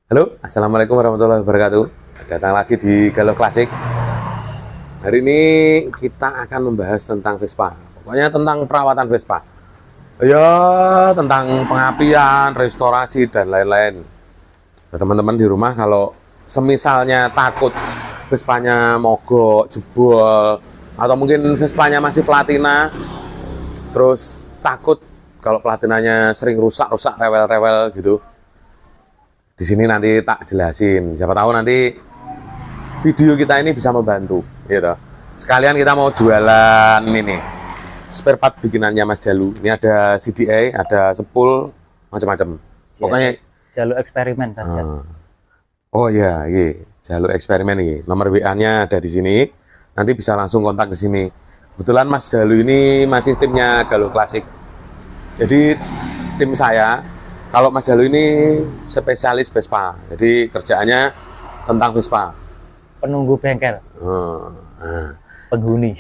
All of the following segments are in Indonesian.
Halo, assalamualaikum warahmatullahi wabarakatuh. Datang lagi di Galuh Klasik. Hari ini kita akan membahas tentang Vespa. Pokoknya tentang perawatan Vespa. Ya, tentang pengapian, restorasi dan lain-lain. Nah, teman-teman di rumah kalau semisalnya takut Vespanya mogok, jebol, atau mungkin Vespanya masih platina, terus takut kalau platinanya sering rusak-rusak, rewel-rewel gitu. Di sini nanti tak jelasin. Siapa tahu nanti video kita ini bisa membantu, gitu. Sekalian kita mau jualan ini, spare part bikinannya Mas Jalu. Ini ada CDA, ada sepul, macam-macam. Pokoknya Jalu eksperimen saja. Oh iya, iya, Jalu eksperimen ini. Nomor WA-nya ada di sini. Nanti bisa langsung kontak di sini. Kebetulan Mas Jalu ini masih timnya Galuh Klasik. Jadi tim saya, kalau Mas Jalu ini spesialis Vespa. Jadi kerjaannya tentang Vespa. Penunggu bengkel, penghuni.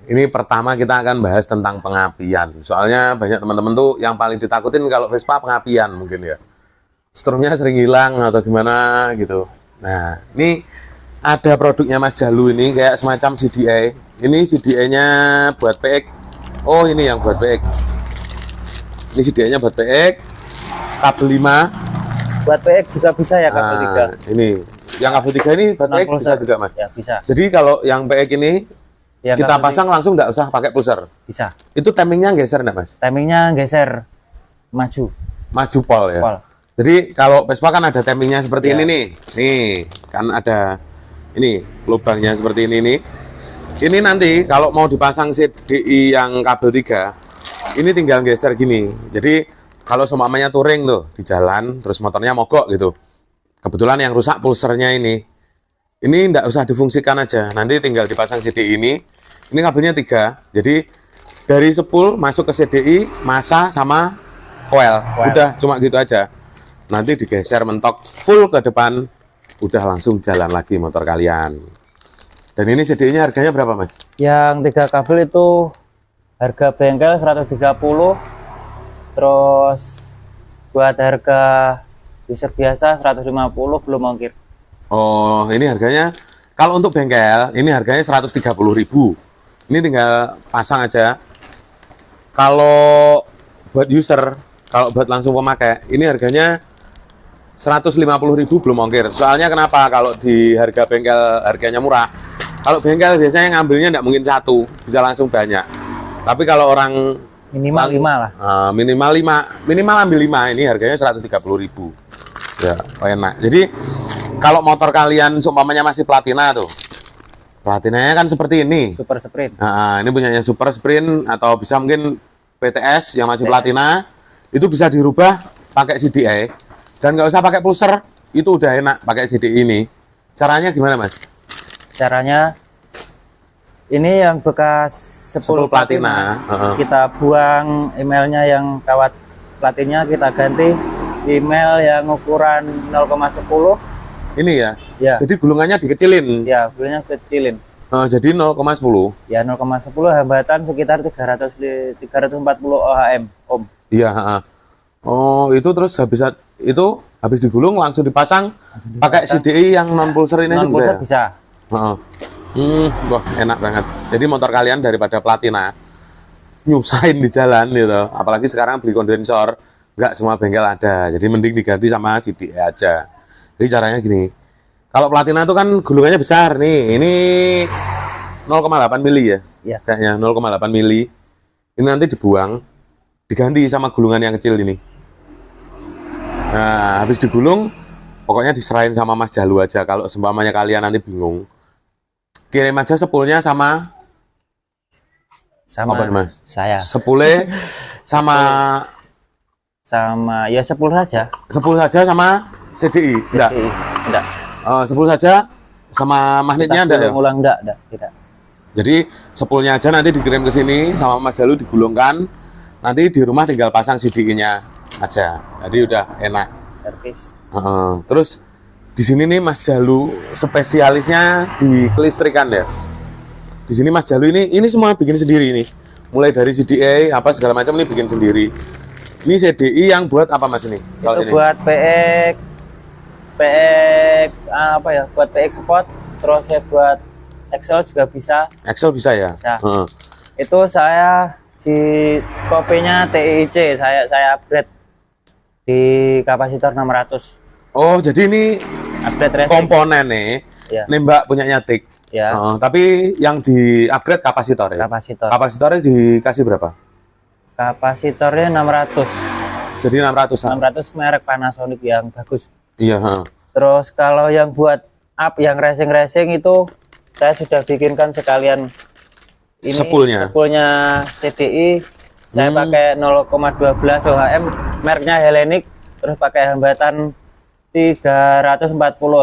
Ini pertama kita akan bahas tentang pengapian. Soalnya banyak teman-teman tuh yang paling ditakutin kalau Vespa pengapian mungkin ya. Strumnya sering hilang atau gimana gitu. Nah, ini ada produknya Mas Jalu ini kayak semacam CDA. Ini CDA-nya buat PX. Oh, ini yang buat PX. Ini CDA-nya buat PX. Kabel 5. Buat PX juga bisa ya kabel 3. Ini yang kabel 3 ini buat PX bisa juga, Mas. Ya, bisa. Jadi kalau yang PX ini Ya, kita pasang langsung nggak usah pakai pusar. Bisa. Itu timingnya geser nggak, Mas? Timingnya geser maju. Maju pol ya. Pol. Jadi kalau Vespa kan ada timingnya seperti Ya. ini nih. Nih, kan ada ini lubangnya seperti ini nih. Ini nanti kalau mau dipasang CDI yang kabel 3, ini tinggal geser gini. Jadi kalau seumpamanya touring tuh di jalan terus motornya mogok gitu. Kebetulan yang rusak pulsernya ini enggak usah difungsikan aja. Nanti tinggal dipasang CDI ini. Ini kabelnya 3. Jadi dari sepul masuk ke CDI, masa sama coil. Udah cuma gitu aja. Nanti digeser mentok full ke depan, udah langsung jalan lagi motor kalian. Dan ini CDI-nya harganya berapa, Mas? Yang 3 kabel itu harga bengkel 130. Terus buat harga user biasa 150 belum ongkir. Oh, ini harganya kalau untuk bengkel ini harganya 130.000. Ini tinggal pasang aja. Kalau buat user, kalau buat langsung pemakai, ini harganya 150.000 belum ongkir. Soalnya kenapa? Kalau di harga bengkel harganya murah. Kalau bengkel biasanya ngambilnya nggak mungkin satu, bisa langsung banyak. Tapi kalau orang Minimal 5 lah. minimal 5, minimal ambil 5, ini harganya 130.000. Ya, enak. Jadi kalau motor kalian seumpamanya masih platina tuh, platinanya kan seperti ini. Super sprint. Nah, ini punyanya Super Sprint atau bisa mungkin PTS yang masih platina, itu bisa dirubah pakai CDI dan nggak usah pakai pulser, itu udah enak pakai CDI ini. Caranya gimana, Mas? Caranya ini yang bekas sepul platina, kita buang emailnya yang kawat platinnya, kita ganti email yang ukuran 0,10. Ini ya? Ya. Jadi gulungannya dikecilin? Ya, gulungnya kecilin. Jadi 0,10? Ya, 0,10 hambatan sekitar 340 ohm. Iya. Oh, itu terus habis digulung langsung dipasang pakai CDI yang non pulser ini Non juga. pulser Ya? bisa. Wah, enak banget. Jadi motor kalian daripada platina nyusahin di jalan gitu. Apalagi sekarang beli kondensor, nggak semua bengkel ada. Jadi mending diganti sama CDI aja. Jadi caranya gini. Kalau platina itu kan gulungannya besar nih. Ini 0,8 mili ya. Ya. Kayaknya 0,8 mili. Ini nanti dibuang, diganti sama gulungan yang kecil ini. Nah, habis digulung, pokoknya diserahin sama Mas Jalu aja. Kalau seumpamanya kalian nanti bingung, kirim aja sepulnya sama apa nih, Mas? Saya. Sepule sama Ya sepul saja. sepul saja sama CDI. Enggak. Enggak. Sepul saja sama magnetnya enggak ya? Ulang enggak, tidak. Jadi sepulnya aja nanti dikirim ke sini sama Mas Jalu digulungkan. Nanti di rumah tinggal pasang CDI-nya aja. Jadi udah enak. Servis. Terus di sini nih Mas Jalu spesialisnya di kelistrikan ya. Di sini Mas Jalu ini semua bikin sendiri nih. Mulai dari CDI apa segala macam ini bikin sendiri. Ini CDI yang buat apa Mas ini? Itu buat PX PX apa ya? Buat PX Sport, terus saya buat Excel juga bisa. Excel bisa ya? Bisa. Heeh. Itu saya di kopinya TIC, saya upgrade di kapasitor 600. Oh, jadi ini Upgrade racing. komponen nih, Ya. nembak punyanya Tik. Ya. Tapi yang di upgrade kapasitor ya? Kapasitor. Kapasitornya dikasih berapa? Kapasitornya 600. Jadi 600. 600 merek Panasonic yang bagus. Iya, heeh. Terus kalau yang buat up yang racing itu saya sudah bikinkan sekalian ini Sepulnya. CDI. Saya pakai 0,12 OHM, mereknya Hellenic, terus pakai hambatan 340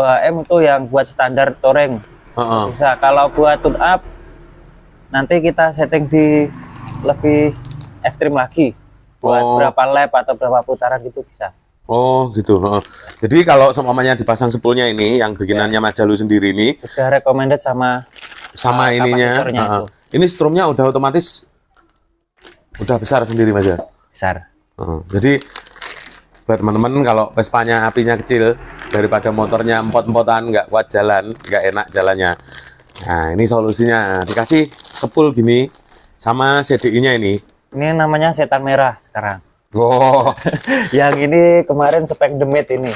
HM itu yang buat standar touring. Heeh. Bisa. Kalau buat tune up nanti kita setting di lebih ekstrim lagi. Buat Oh. berapa lap atau berapa putaran gitu bisa. Oh gitu. Heeh. Jadi kalau seumpamanya dipasang sepulnya ini, yang bikinannya Mas Jalu sendiri ini, Sudah recommended sama ininya, kapasitornya itu. ini strumnya udah otomatis udah besar sendiri Mas ya. Besar. Jadi buat teman-teman kalau Vespanya apinya kecil daripada motornya empot-empotan nggak kuat jalan, nggak enak jalannya. Nah ini solusinya, dikasih sepul gini sama CDI-nya ini. Ini namanya setan merah sekarang. Oh Yang ini kemarin spek demit ini.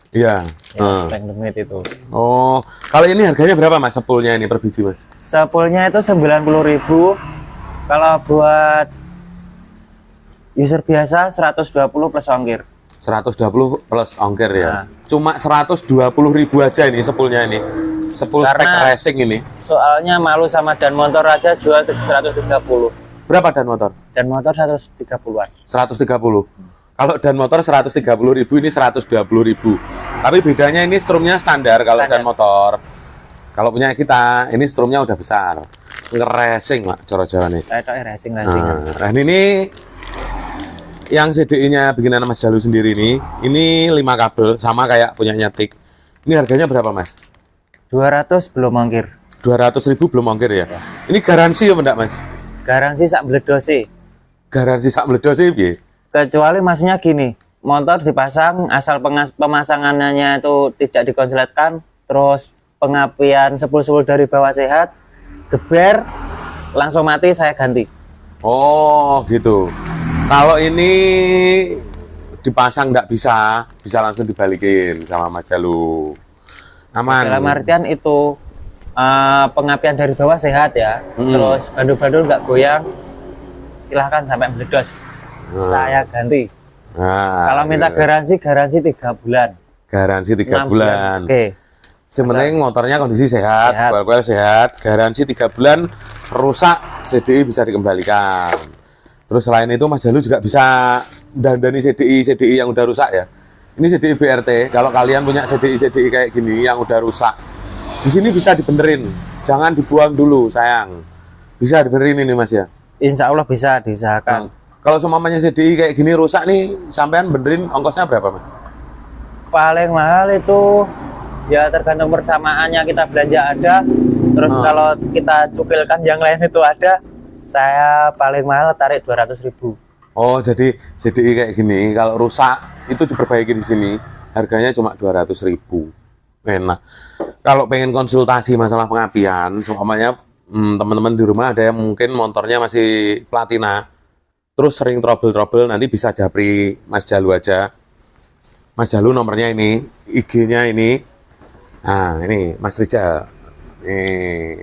iya. Ya, spek demit itu. Oh kalau ini harganya berapa Mas sepulnya ini per biji Mas? Sepulnya itu 90.000. Kalau buat user biasa 120 plus ongkir. 120 plus ongkir ya. Nah. Cuma 120.000 aja ini sepulnya ini. Sepul spek Karena- racing ini. Soalnya malu sama dan motor aja jual 130. Berapa dan motor? Dan motor 130-an. 130. Kalau dan motor 130.000, ini 120.000. Tapi bedanya ini strumnya standar kalau Standar. dan motor. Kalau punya kita, ini strumnya udah besar. Nge-racing Mak, cara Jawa nih. Saya tahu racing. Nah, ini yang CDI-nya bikinan Mas Jalu sendiri ini 5 kabel sama kayak punyanya Tik. Ini harganya berapa Mas? 200 belum ongkir. 200.000 belum ongkir ya? Ini garansi ya enggak Mas? Garansi sak bledose. Garansi sak meledos sih piye? Kecuali maksudnya gini, motor dipasang asal pemasangannya itu tidak dikonsletkan, terus pengapian sepul-sepul dari bawah sehat, geber, langsung mati saya ganti. Oh gitu. Kalau ini dipasang nggak bisa langsung dibalikin sama Mas Jalu. Aman. Dalam artian itu pengapian dari bawah sehat ya, terus bandul-bandul nggak goyang, silahkan sampai meledos. Saya ganti. Nah, Kalau minta gitu. garansi 3 bulan. Garansi 3 6 bulan. Oke. Sebenarnya motornya kondisi sehat, Sehat. kuel-kuel sehat, garansi 3 bulan, rusak CDI bisa dikembalikan. Terus selain itu Mas Jalu juga bisa dandani CDI yang udah rusak ya. Ini CDI BRT, kalau kalian punya CDI kayak gini yang udah rusak, di sini bisa dibenerin, jangan dibuang dulu sayang. Bisa dibenerin ini Mas ya. Insya Allah bisa diusahakan. Kalau semuanya CDI kayak gini rusak nih, sampean benerin ongkosnya berapa Mas? Paling mahal itu ya tergantung persamaannya kita belanja ada, terus kalau kita cukilkan yang lain itu ada, saya paling mahal tarik 200.000. Oh, jadi CDI kayak gini, kalau rusak itu diperbaiki di sini, harganya cuma 200.000. Enak. Kalau pengen konsultasi masalah pengapian, seumpamanya teman-teman di rumah ada yang mungkin motornya masih platina, terus sering trouble, nanti bisa japri Mas Jalu aja. Mas Jalu nomornya ini, IG-nya ini. Nah, ini Mas Rizal. Ini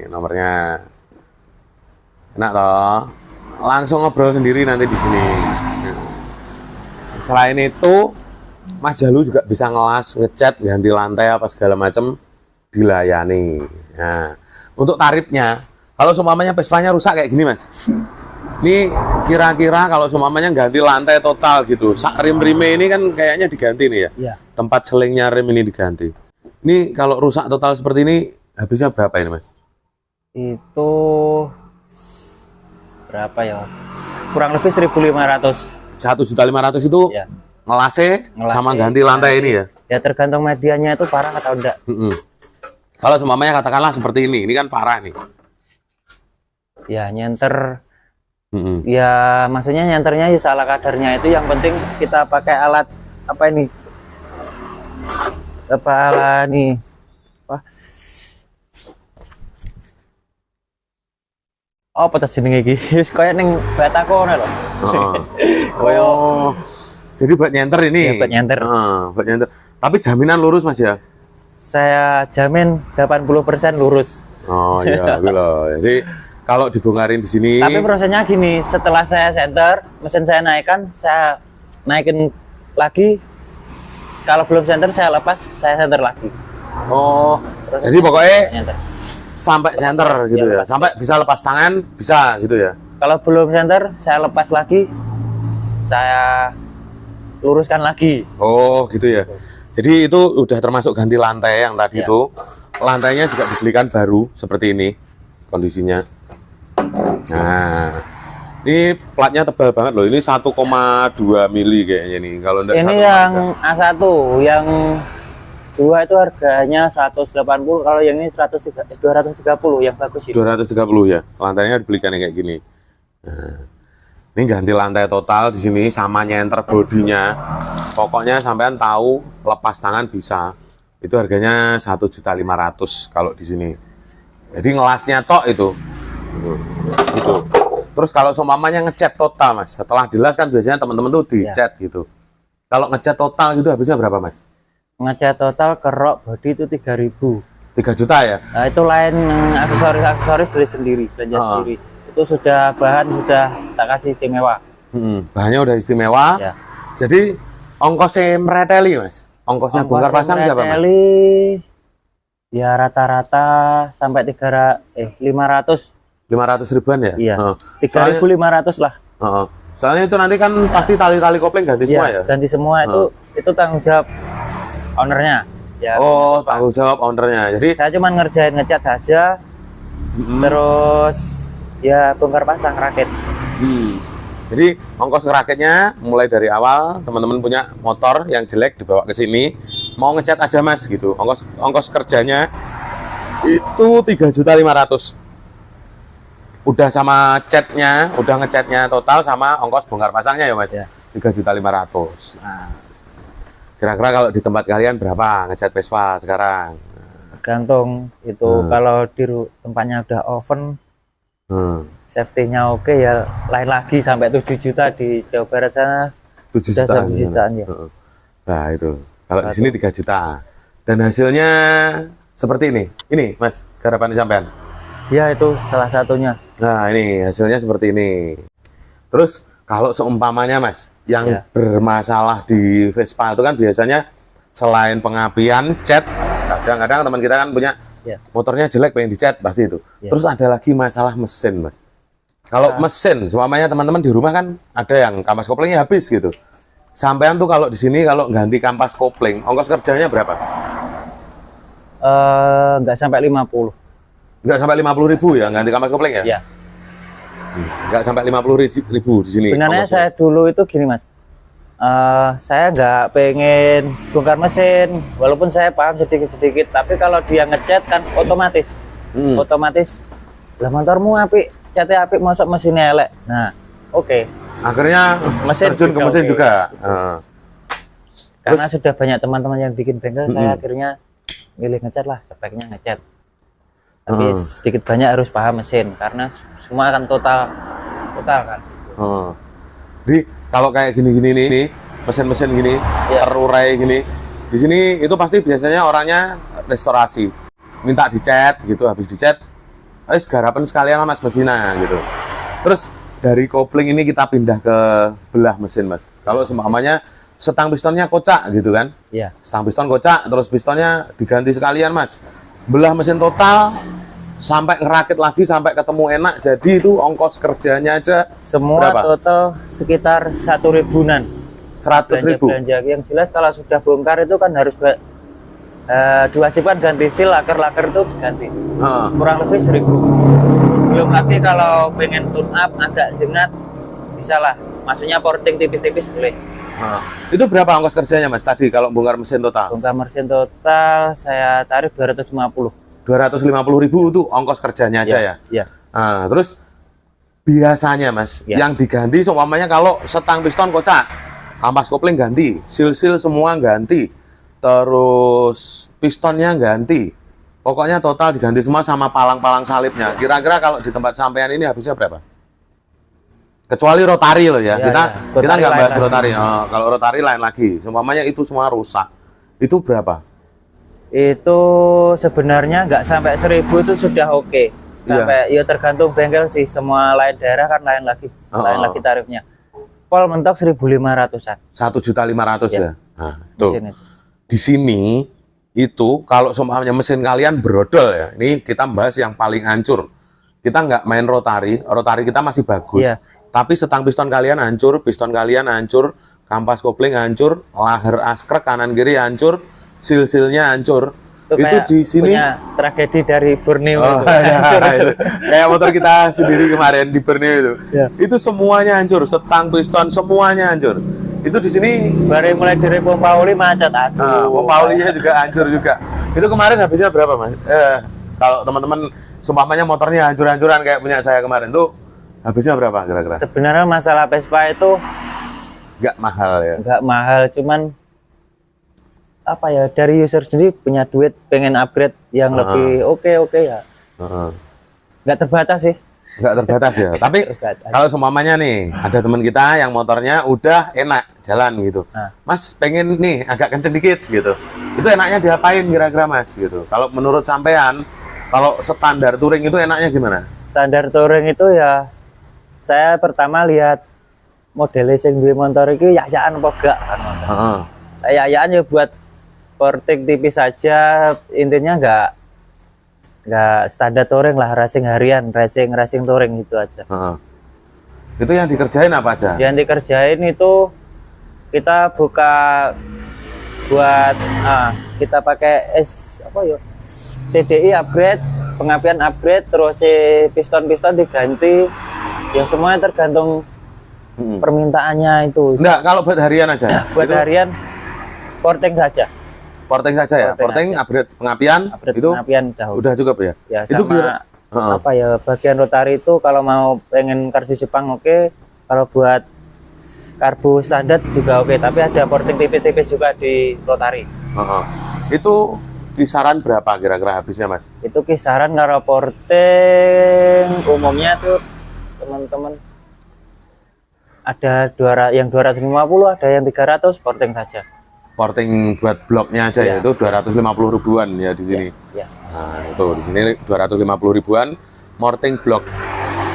nomornya. Enak toh? Langsung ngobrol sendiri nanti di sini. Selain itu, Mas Jalu juga bisa ngelas, ngecat, ganti lantai apa segala macam dilayani. Nah, untuk tarifnya, kalau seumpamanya Vespanya rusak kayak gini Mas, ini kira-kira kalau seumpamanya ganti lantai total gitu, sak rim-rimnya ini kan kayaknya diganti nih ya, Iya. tempat selingnya rim ini diganti. Ini kalau rusak total seperti ini, habisnya berapa ini Mas? Itu berapa ya? Kurang lebih 1.500. 1.500.000 itu Ya. ngelase sama ganti lantai ini ya? Ya tergantung medianya itu parah atau enggak. Kalau seumpamanya katakanlah seperti ini kan parah nih. Ya nyenter, ya maksudnya nyenternya ya salah kadarnya itu, yang penting kita pakai alat apa ini? kepala nih. Wah. Oh, apa tuh jenenge iki? Wis koyo ning batako ngono lho. Koyo jadi buat nyenter ini. ya, buat nyenter. Buat nyenter. Tapi jaminan lurus Mas ya? Saya jamin 80% lurus. Oh iya, loh. Jadi kalau dibongkarin di sini. Tapi prosesnya gini, setelah saya senter, mesin saya naikkan, saya naikin lagi. Kalau belum senter saya lepas, saya senter lagi. Oh, Terus jadi pokoknya nyenter. sampai senter gitu ya. Ya, Sampai bisa lepas tangan, bisa gitu ya. Kalau belum senter, saya lepas lagi, saya luruskan lagi. Oh, gitu ya. Jadi itu udah termasuk ganti lantai yang tadi Ya. itu. Lantainya juga dibelikan baru seperti ini kondisinya. Nah, ini platnya tebal banget loh. Ini 1,2 mili kayaknya nih. Kalau enggak Ini yang A1, yang 2 itu harganya 180, kalau yang ini 230 yang bagus itu. 230 ya. Lantainya dibelikan yang kayak gini. Nah, ini ganti lantai total di sini sama nyenter bodinya. Pokoknya sampean tahu lepas tangan bisa. Itu harganya 1.500.000 kalau di sini. Jadi ngelasnya tok itu. Gitu. Terus kalau seumpamanya ngecat total Mas, setelah dilas kan biasanya teman-teman tuh dicat gitu. Kalau ngecat total gitu habisnya berapa Mas? Ngecat total kerok bodi itu 3.000. 3 juta ya? Nah, itu lain aksesoris beli sendiri, belanja sendiri. Itu sudah bahan sudah tak kasih istimewa. Bahannya udah istimewa. Ya. Jadi ongkosnya mereteli Mas. Ongkosnya bongkar pasang siapa Mas? Ya rata-rata sampai 500. 500 ribuan ya? Iya. Heeh. 3.500 lah. Heeh. Soalnya itu nanti kan pasti tali-tali kopling ganti semua ya? Ganti semua itu tanggung jawab ownernya. Ya. Oh, tanggung jawab ownernya. Jadi Saya cuma ngerjain ngecat saja. Terus ya bongkar pasang rakit. Jadi ongkos ngerakitnya mulai dari awal, teman-teman punya motor yang jelek dibawa ke sini, mau ngecat aja Mas gitu. Ongkos kerjanya itu 3.500.000. Udah sama catnya, udah ngecatnya total sama ongkos bongkar pasangnya ya Mas. Ya. 3.500.000. Nah, kira-kira kalau di tempat kalian berapa ngecat Vespa sekarang? Gantung itu kalau di tempatnya udah oven, safety-nya oke ya lain lagi sampai 7 juta di Jawa Barat sana 7 sudah juta. 1 jutaan ya. Nah itu, kalau di sini 3 juta. Dan hasilnya seperti ini. Ini Mas, garapan sampean. Ya itu salah satunya. Nah ini hasilnya seperti ini. Terus kalau seumpamanya Mas, yang Ya. bermasalah di Vespa itu kan biasanya selain pengapian, cat, kadang-kadang teman kita kan punya motornya jelek pengen dicat pasti itu. Terus ada lagi masalah mesin Mas. Kalau mesin, seumpamanya teman-teman di rumah kan ada yang kampas koplingnya habis gitu. Sampean tuh kalau di sini kalau ganti kampas kopling, ongkos kerjanya berapa? Nggak sampai 50. Nggak sampai 50.000 ya ganti kampas kopling ya? Ya. Nggak sampai 50.000 di sini. Sebenarnya ongkosnya. saya dulu itu gini Mas. Saya nggak pengen bongkar mesin, walaupun saya paham sedikit-sedikit, tapi kalau dia ngecat kan otomatis, lah motormu apik, catnya apik, masuk mesinnya elek. Nah, oke. Akhirnya Mesin terjun ke juga mesin oke. juga. Karena sudah banyak teman-teman yang bikin bengkel, saya akhirnya milih ngecat lah, speknya ngecat. Tapi sedikit banyak harus paham mesin, karena semua akan total kan. Jadi kalau kayak gini-gini nih, mesin-mesin gini, terurai gini, di sini itu pasti biasanya orangnya restorasi, minta dicat gitu, habis dicat, garapan sekalian lah Mas mesinnya gitu. Terus dari kopling ini kita pindah ke belah mesin Mas. Kalau seumpamanya setang pistonnya kocak gitu kan, Iya. setang piston kocak, terus pistonnya diganti sekalian Mas. Belah mesin total, sampai ngerakit lagi sampai ketemu enak, jadi itu ongkos kerjanya aja Semua berapa? total sekitar 1 ribuan. 100.000. Belanja yang jelas kalau sudah bongkar itu kan harus diwajibkan ganti seal, laker itu diganti. Kurang lebih 1.000. Belum lagi kalau pengen tune up agak jengat, bisa lah. Maksudnya porting tipis-tipis boleh. Itu berapa ongkos kerjanya Mas tadi kalau bongkar mesin total? Bongkar mesin total saya tarik 250. 250.000 itu ongkos kerjanya aja ya? Iya. Nah, terus biasanya Mas, yang diganti seumpamanya kalau setang piston kocak, kampas kopling ganti, seal-seal semua ganti, terus pistonnya ganti. Pokoknya total diganti semua sama palang-palang salibnya. Kira-kira kalau di tempat sampean ini habisnya berapa? Kecuali rotari loh ya. Iya, kita iya. kita Rotari nggak bahas lain rotari. Oh, kalau rotari lain lagi. Seumpamanya itu semua rusak. Itu berapa? Itu sebenarnya nggak sampai 1.000 itu sudah oke. Sampai ya tergantung bengkel sih. Semua lain daerah kan lain lagi, lain lagi tarifnya. Pol mentok 1.500-an. 1.500.000 ya. Nah, tuh. Mesin itu. Di sini itu kalau seumpamanya mesin kalian brodol ya. Ini kita bahas yang paling hancur. Kita nggak main rotari kita masih bagus. Iya. Tapi setang piston kalian hancur, kampas kopling hancur, laher askrek kanan kiri hancur, sil-silnya hancur. Itu kayak di sini punya tragedi dari Borneo oh, itu. ya, Hancur, itu. Kayak motor kita sendiri kemarin di Borneo itu. Ya. Itu semuanya hancur, setang piston semuanya hancur. Itu di sini Baru mulai dari pompa oli macet. pompa olinya juga hancur juga. Itu kemarin habisnya berapa, Mas? Kalau teman-teman seumpamanya motornya hancur-hancuran kayak punya saya kemarin tuh habisnya berapa kira-kira? Sebenarnya masalah Vespa itu Nggak mahal ya. nggak mahal, cuman apa ya, dari user sendiri punya duit pengen upgrade yang lebih oke ya. Nggak terbatas sih. Nggak terbatas ya. Tapi Terbatas. kalau seumpamanya nih ada teman kita yang motornya udah enak jalan gitu. Mas pengen nih agak kenceng dikit gitu. Itu enaknya diapain kira-kira Mas gitu. Kalau menurut sampean, kalau standar touring itu enaknya gimana? Standar touring itu ya, saya pertama lihat model sing duwe motor iki yayaan apa gak kan. Yayaan ya buat porting tipis saja, intinya nggak standar touring lah, racing harian, racing touring itu aja. Itu yang dikerjain apa aja? Yang dikerjain itu kita buka buat kita pakai CDI upgrade, pengapian upgrade, terus si piston diganti, ya semuanya tergantung permintaannya itu. Enggak, kalau buat harian aja. Buat itu harian porting saja. porting saja ya. Porting upgrade pengapian Upgrade itu pengapian dahulu. udah cukup ya. Ya, Itu sama Heeh. apa ya, bagian rotari itu kalau mau pengen karbu Jepang oke, kalau buat karbu standar juga oke, tapi ada porting tipis-tipis juga di rotari. Heeh. Itu kisaran berapa kira-kira habisnya Mas? Itu kisaran kalau porting umumnya tuh teman-teman ada yang 250, ada yang 300 porting saja. Porting buat bloknya aja ya, Ya. itu 250 ribuan ya di sini. Ya. Nah, itu di sini 250 ribuan morting blok.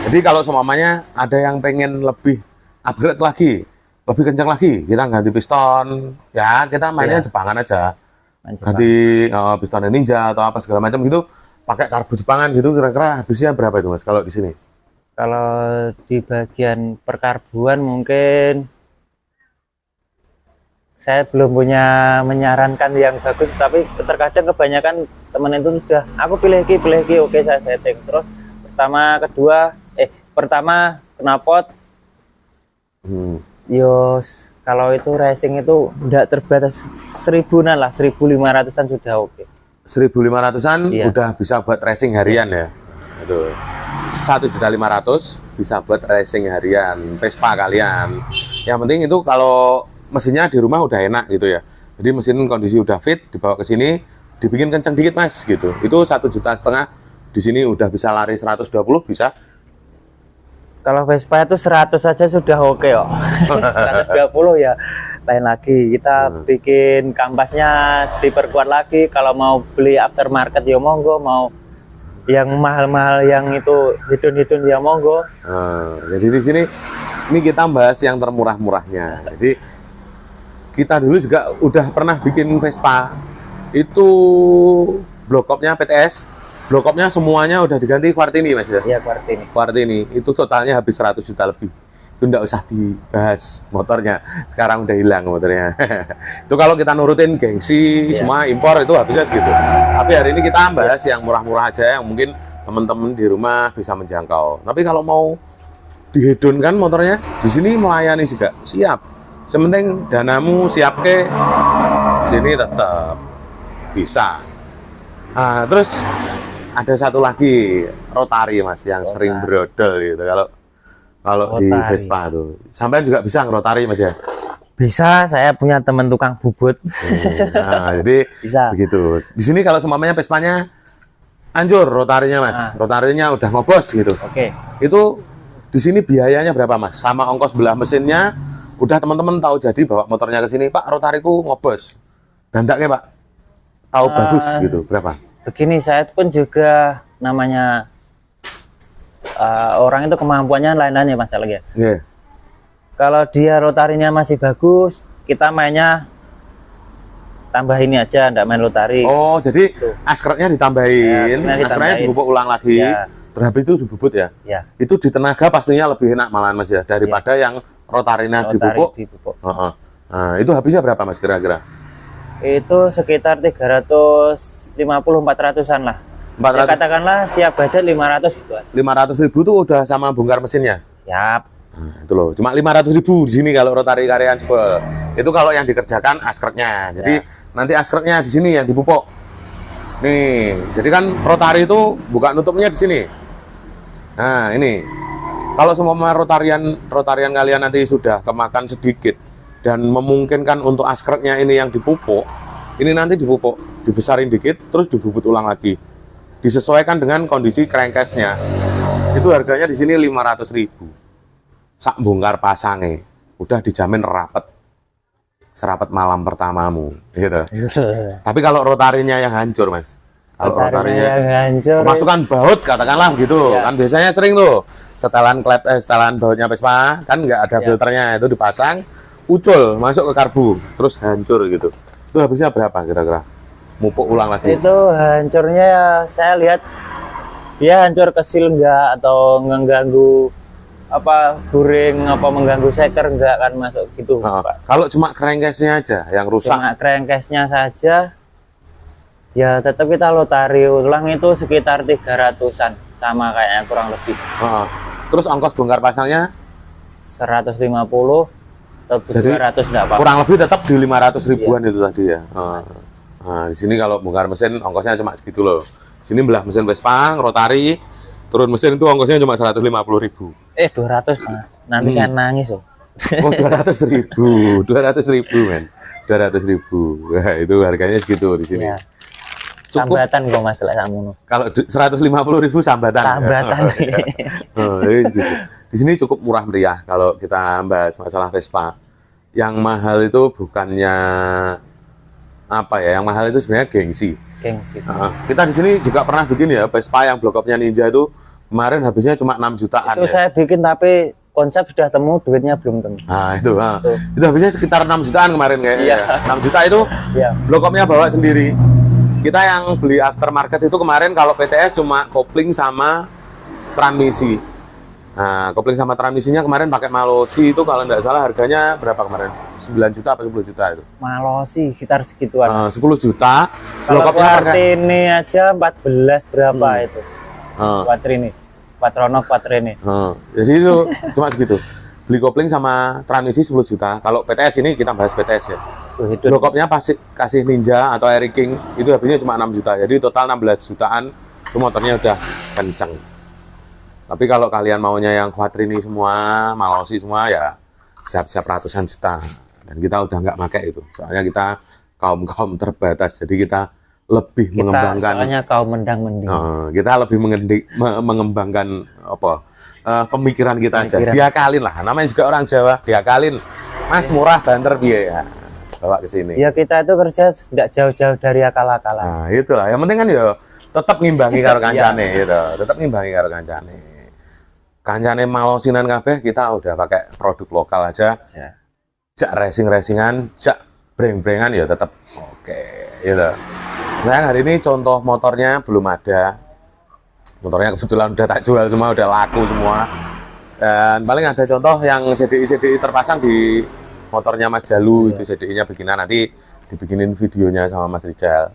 Jadi kalau semuanya ada yang pengen lebih upgrade lagi, lebih kencang lagi, kita ganti piston, ya kita mainnya Ya. Jepangan aja. Jepang. Ganti piston Ninja atau apa segala macam gitu, pakai karbu Jepangan gitu, kira-kira habisnya berapa itu Mas kalau di sini? Kalau di bagian perkarbuan mungkin saya belum punya menyarankan yang bagus, tapi terkadang kebanyakan teman itu sudah aku pilih iki oke saya setting. Terus pertama knalpot yos, kalau itu racing itu enggak terbatas 1000-an lah, 1.500-an sudah oke. 1.500-an Iya. udah bisa buat racing harian ya. Itu 1.500.000 bisa buat racing harian Vespa kalian. Yang penting itu kalau mesinnya di rumah udah enak gitu ya. Jadi mesin kondisi udah fit, dibawa ke sini, dibikin kencang dikit Mas gitu. Itu 1,5 juta. Di sini udah bisa lari 120 bisa. Kalau Vespa itu 100 saja sudah oke kok. 120 ya lain lagi. Kita bikin kampasnya diperkuat lagi. Kalau mau beli aftermarket ya monggo, mau yang mahal-mahal yang itu hidun-hidun ya monggo. Jadi di sini ini kita bahas yang termurah-murahnya. Jadi kita dulu juga udah pernah bikin Vespa. Itu blokopnya PTS. Blokopnya semuanya udah diganti Quartini Mas ya. Iya, Quartini. Quartini itu totalnya habis 100 juta lebih. Itu enggak usah dibahas motornya. Sekarang udah hilang motornya. Itu kalau kita nurutin gengsi semua impor itu habisnya segitu. Tapi hari ini kita bahas yang murah-murah aja yang mungkin teman-teman di rumah bisa menjangkau. Tapi kalau mau dihedonkan motornya di sini melayani juga. Siap. Sementing danamu siap ke sini tetap bisa. Nah, terus ada satu lagi rotari Mas yang sering brodol gitu. Kalau di Rotari. Vespa tuh. Sampai juga bisa ngerotari Mas ya. Bisa, saya punya teman tukang bubut. Nah, jadi Bisa. begitu. Di sini kalau semuanya Vespanya hancur rotarinya Mas, rotarinya udah ngobos gitu. Oke. Itu di sini biayanya berapa Mas? Sama ongkos belah mesinnya, udah teman-teman tahu jadi bawa motornya ke sini, Pak rotariku ngobos. Dandaknya Pak, tahu bagus gitu, berapa? Begini, saya pun juga namanya orang itu kemampuannya lain-lain ya Mas lagi ya. Iya. Kalau dia rotarinya masih bagus, kita mainnya tambah ini aja, enggak main rotari. Oh, jadi askretnya ditambahin, Ya, askretnya dibubuk ulang lagi. Ya. Terhabis itu dibubut ya. Ya, Itu di tenaga pastinya lebih enak malahan Mas ya daripada yang rotarinya rotari dibubuk. dipupuk. Heeh. Nah, itu habisnya berapa Mas kira-kira? Itu sekitar 350-400an lah. 400. Ya, katakanlah siap budget 500 gitu aja. 500.000 tuh udah sama bongkar mesinnya. Siap. Nah, itu loh, cuma 500.000 di sini kalau rotari karyan jebol. Itu kalau yang dikerjakan askretnya. Jadi nanti askretnya di sini yang dipupuk. Nih, jadi kan rotari itu buka nutupnya di sini. Nah, ini. Kalau semua rotarian kalian nanti sudah kemakan sedikit dan memungkinkan untuk askretnya ini yang dipupuk, ini nanti dipupuk, dibesarin dikit, terus dibubut ulang lagi. Disesuaikan dengan kondisi crankcase-nya. Itu harganya di sini 500.000. Sak bongkar pasangnya udah dijamin rapet, serapet malam pertamamu gitu. Tapi kalau rotarinya yang hancur Mas, kalau rotarinya yang hancur, kemasukan baut katakanlah gitu, kan biasanya sering tuh setelan setelan bautnya Vespa kan nggak ada filternya, itu dipasang ucul masuk ke karbu terus hancur gitu. Itu habisnya berapa kira-kira? Mupuk ulang lagi. itu hancurnya saya lihat dia hancur kecil enggak atau mengganggu apa guring apa mengganggu seker enggak kan masuk gitu Pak. Kalau cuma crankcase-nya aja yang rusak, Cuma crankcase-nya saja ya tetap kita lotari ulang itu sekitar 300-an sama kayaknya kurang lebih. terus ongkos bongkar pasangnya 150 atau jadi 200 enggak apa. kurang lebih tetap di 500 ribuan itu tadi ya. Nah, di sini kalau bongkar mesin ongkosnya cuma segitu loh. Di sini belah mesin Vespa, rotari, turun mesin itu ongkosnya cuma 150.000. 200 Mas. Nanti saya nangis loh. Oh, 200.000, 200.000 men, 200.000. Wah, itu harganya segitu di sini. Ya. Cukup. Sambatan kok Mas lek sakmono. Kalau 150.000 sambatan. Sambatan. Jadi gitu. Di sini cukup murah meriah kalau kita bahas masalah Vespa. Yang mahal itu bukannya apa ya? Yang mahal itu sebenarnya gengsi. Gengsi. Kita di sini juga pernah bikin ya Vespa yang blok up-nya Ninja itu kemarin habisnya cuma 6 jutaan. Itu ya. saya bikin tapi konsep sudah temu, duitnya belum temu. Nah itu, itu habisnya sekitar 6 jutaan kemarin kayaknya. Iya. 6 juta itu Iya. blok up-nya bawa sendiri. Kita yang beli aftermarket itu kemarin kalau PTS cuma kopling sama transmisi. Nah, kopling sama transmisinya kemarin pakai Malosi itu kalau nggak salah harganya berapa kemarin? 9 juta apa 10 juta itu? Malo sih sekitar segituan. 10 juta. Kalau Quartini aja 14 berapa itu? Quartini. Patronov Quartini. Jadi itu cuma segitu. Beli kopling sama transmisi 10 juta. Kalau PTS ini kita bahas PTS ya. Blokopnya pasti kasih Ninja atau Air King itu habisnya cuma 6 juta. Jadi total 16 jutaan itu motornya udah kenceng. Tapi kalau kalian maunya yang Quattrini semua, Malosi semua ya siap-siap ratusan juta. Dan kita udah nggak pakai itu. Soalnya kita kaum terbatas. Jadi kita lebih mengembangkan. Soalnya kaum mendang-mending. Kita lebih mengembangkan apa? Pemikiran kita aja. Diakalin lah. Namanya juga orang Jawa, diakalin. Mas murah banter biaya. Bawa ke sini. Ya kita itu kerja tidak jauh-jauh dari akal-akalan. Nah, itulah. Yang penting kan ya tetap ngimbangi karo kancane gitu. Tetap ngimbangi karo kancane. Kancane Malosinan kabeh kita udah pakai produk lokal aja. Jak racing-racingan, jak breng-brengan ya tetap oke gitu. Saya hari ini contoh motornya belum ada. Motornya kebetulan udah tak jual semua, udah laku semua. Dan paling ada contoh yang CDI terpasang di motornya Mas Jalu, itu CDI-nya bikinan, nanti dibikinin videonya sama Mas Rijal.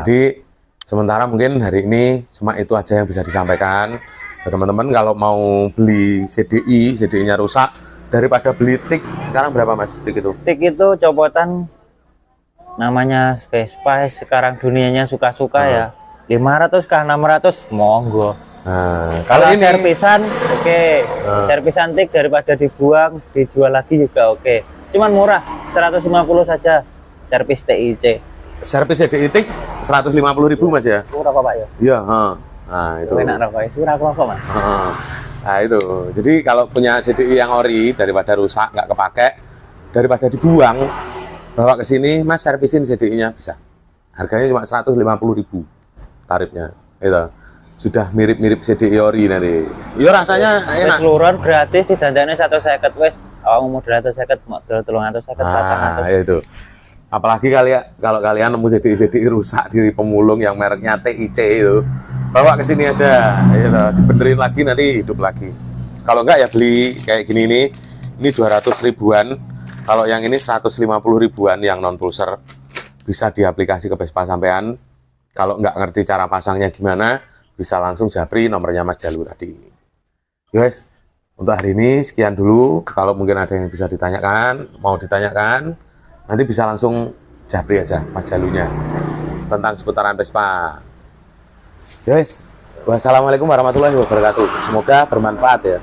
Jadi sementara mungkin hari ini cuma itu aja yang bisa disampaikan. Teman-teman kalau mau beli CDI-nya rusak, daripada beli tik, sekarang berapa Mas tik itu? Tik itu copotan namanya Vespa sekarang dunianya suka-suka ya. 500 kah 600 monggo. Nah, Kalau kalau ini servisan oke. Servisan tik daripada dibuang, dijual lagi juga oke. Cuman murah, 150 saja servis TIC. servis CDI tik 150.000 Mas ya? Murah apa Pak ya? Iya, nah itu. Enak rokok, surah apa Mas? Nah itu, jadi kalau punya CDI yang ori daripada rusak nggak kepake, daripada dibuang, bawa ke sini Mas servisin CDI-nya bisa. Harganya cuma 150.000 tarifnya. Itu sudah mirip-mirip CDI ori nanti. Iya rasanya Wis enak. luron gratis didandani 150 wis. Awak mau 250 mau 350 Nah, itu. Apalagi kalau kalian nemu CDI rusak di pemulung yang mereknya TIC itu, bawa ke sini aja, gitu. Dibenerin lagi nanti hidup lagi. Kalau enggak ya beli kayak gini ini 200 ribuan. Kalau yang ini 150 ribuan yang non pulser, bisa diaplikasi ke Vespa sampean. Kalau nggak ngerti cara pasangnya gimana, bisa langsung japri nomornya Mas Jalu tadi. Guys, untuk hari ini sekian dulu. Kalau mungkin ada yang bisa ditanyakan, mau ditanyakan, nanti bisa langsung japri aja Mas Jalunya tentang seputaran Vespa. Guys, wassalamualaikum warahmatullahi wabarakatuh. Semoga bermanfaat ya.